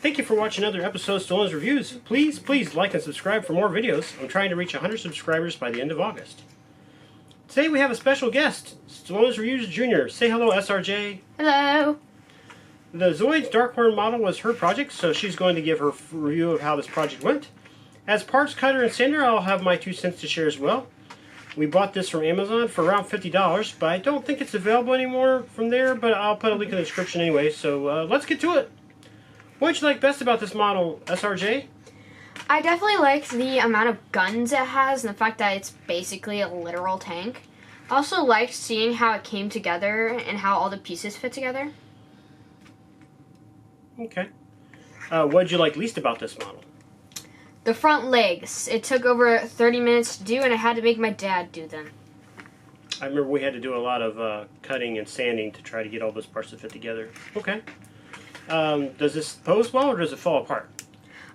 Thank you for watching another episode of Stolen's Reviews. Please like and subscribe for more videos. I'm trying to reach 100 subscribers by the end of August. Today we have a special guest, Stolen's Reviews Jr. Say hello, SRJ. Hello. The Zoids Darkhorn model was her project, so she's going to give her review of how this project went. As parts cutter and sander, I'll have my 2 cents to share as well. We bought this from Amazon for around $50, but I don't think it's available anymore from there, but I'll put a link in the description anyway, so let's get to it. What did you like best about this model, SRJ? I definitely liked the amount of guns it has and the fact that it's basically a literal tank. I also liked seeing how it came together and how all the pieces fit together. Okay. What did you like least about this model? The front legs. It took over 30 minutes to do, and I had to make my dad do them. I remember we had to do a lot of cutting and sanding to try to get all those parts to fit together. Okay. Does this pose well, or does it fall apart?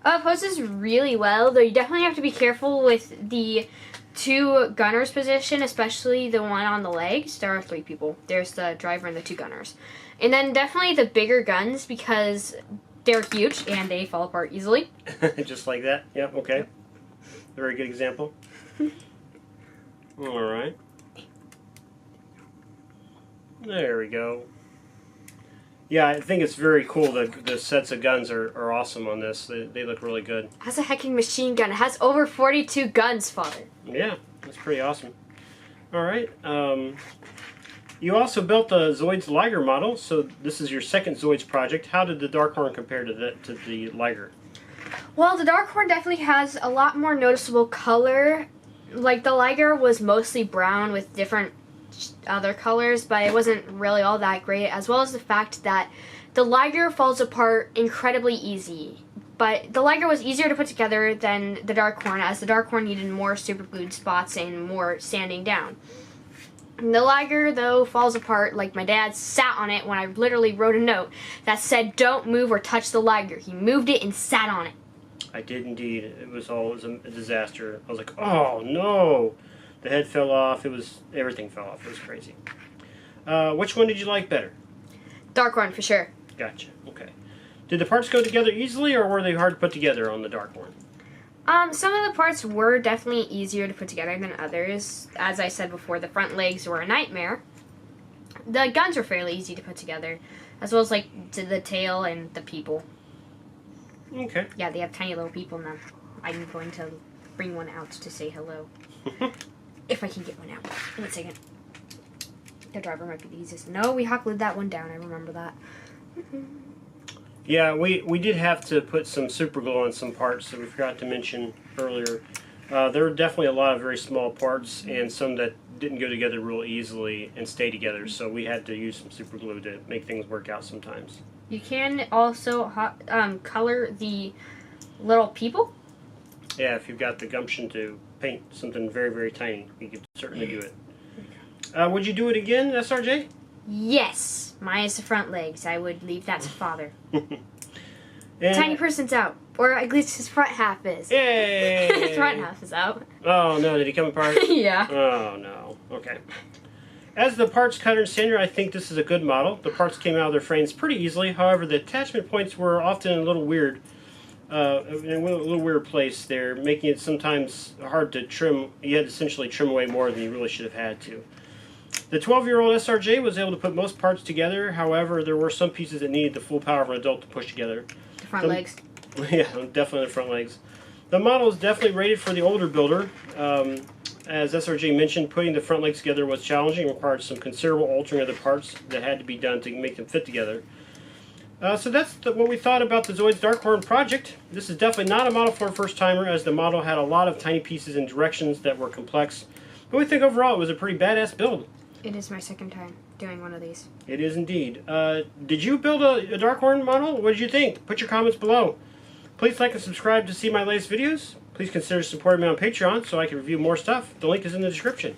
It poses really well, though you definitely have to be careful with the 2 gunners position, especially the one on the legs. There are 3 people. There's the driver and the 2 gunners. And then definitely the bigger guns, because they're huge and they fall apart easily. Just like that? Yep, okay. Very good example. Alright. There we go. Yeah, I think it's very cool. The sets of guns are awesome on this. They look really good. It has a hecking machine gun. It has over 42 guns, Father. Yeah, that's pretty awesome. Alright. You also built the Zoids Liger model, so this is your second Zoids project. How did the Darkhorn compare to the Liger? Well, the Darkhorn definitely has a lot more noticeable color. Like, the Liger was mostly brown with different other colors, but it wasn't really all that great, as well as the fact that the Liger falls apart incredibly easy. But the Liger was easier to put together than the Darkhorn, as the Darkhorn needed more super glued spots and more sanding down. The Liger, though, falls apart like my dad sat on it when I literally wrote a note that said, "Don't move or touch the Liger." He moved it and sat on it. I did indeed. It was a disaster. I was like, oh no! The head fell off. Everything fell off. It was crazy. Which one did you like better? Darkhorn, for sure. Gotcha. Okay. Did the parts go together easily, or were they hard to put together on the Darkhorn? Some of the parts were definitely easier to put together than others. As I said before, the front legs were a nightmare. The guns were fairly easy to put together, as well as like the tail and the people. Okay. Yeah, they have tiny little people now. I'm going to bring one out to say hello. If I can get one out. 1 second. The driver might be the easiest. No, we hot glued that one down. I remember that. Yeah, we did have to put some super glue on some parts that we forgot to mention earlier. There were definitely a lot of very small parts and some that didn't go together real easily and stay together, so we had to use some super glue to make things work out sometimes. You can also color the little people. Yeah, if you've got the gumption to paint something very, very tiny, you could certainly do it. Would you do it again, SRJ? Yes, mine is the front legs. I would leave that to Father. And Tiny person's out, or at least his front half is. Yay! His front half is out. Oh no, did he come apart? Yeah. Oh no. Okay. As the parts cutter and sander, I think this is a good model. The parts came out of their frames pretty easily. However, the attachment points were often a little weird. In a little weird place there, making it sometimes hard to trim. You had to essentially trim away more than you really should have had to. The 12-year-old SRJ was able to put most parts together. However, there were some pieces that needed the full power of an adult to push together. The front legs. Yeah, definitely the front legs. The model is definitely rated for the older builder. As SRJ mentioned, putting the front legs together was challenging and required some considerable altering of the parts that had to be done to make them fit together. So that's what we thought about the Zoids Darkhorn project. This is definitely not a model for a first-timer, as the model had a lot of tiny pieces and directions that were complex. But we think overall it was a pretty badass build. It is my second time doing one of these. It is indeed. Did you build a Darkhorn model? What did you think? Put your comments below. Please like and subscribe to see my latest videos. Please consider supporting me on Patreon so I can review more stuff. The link is in the description.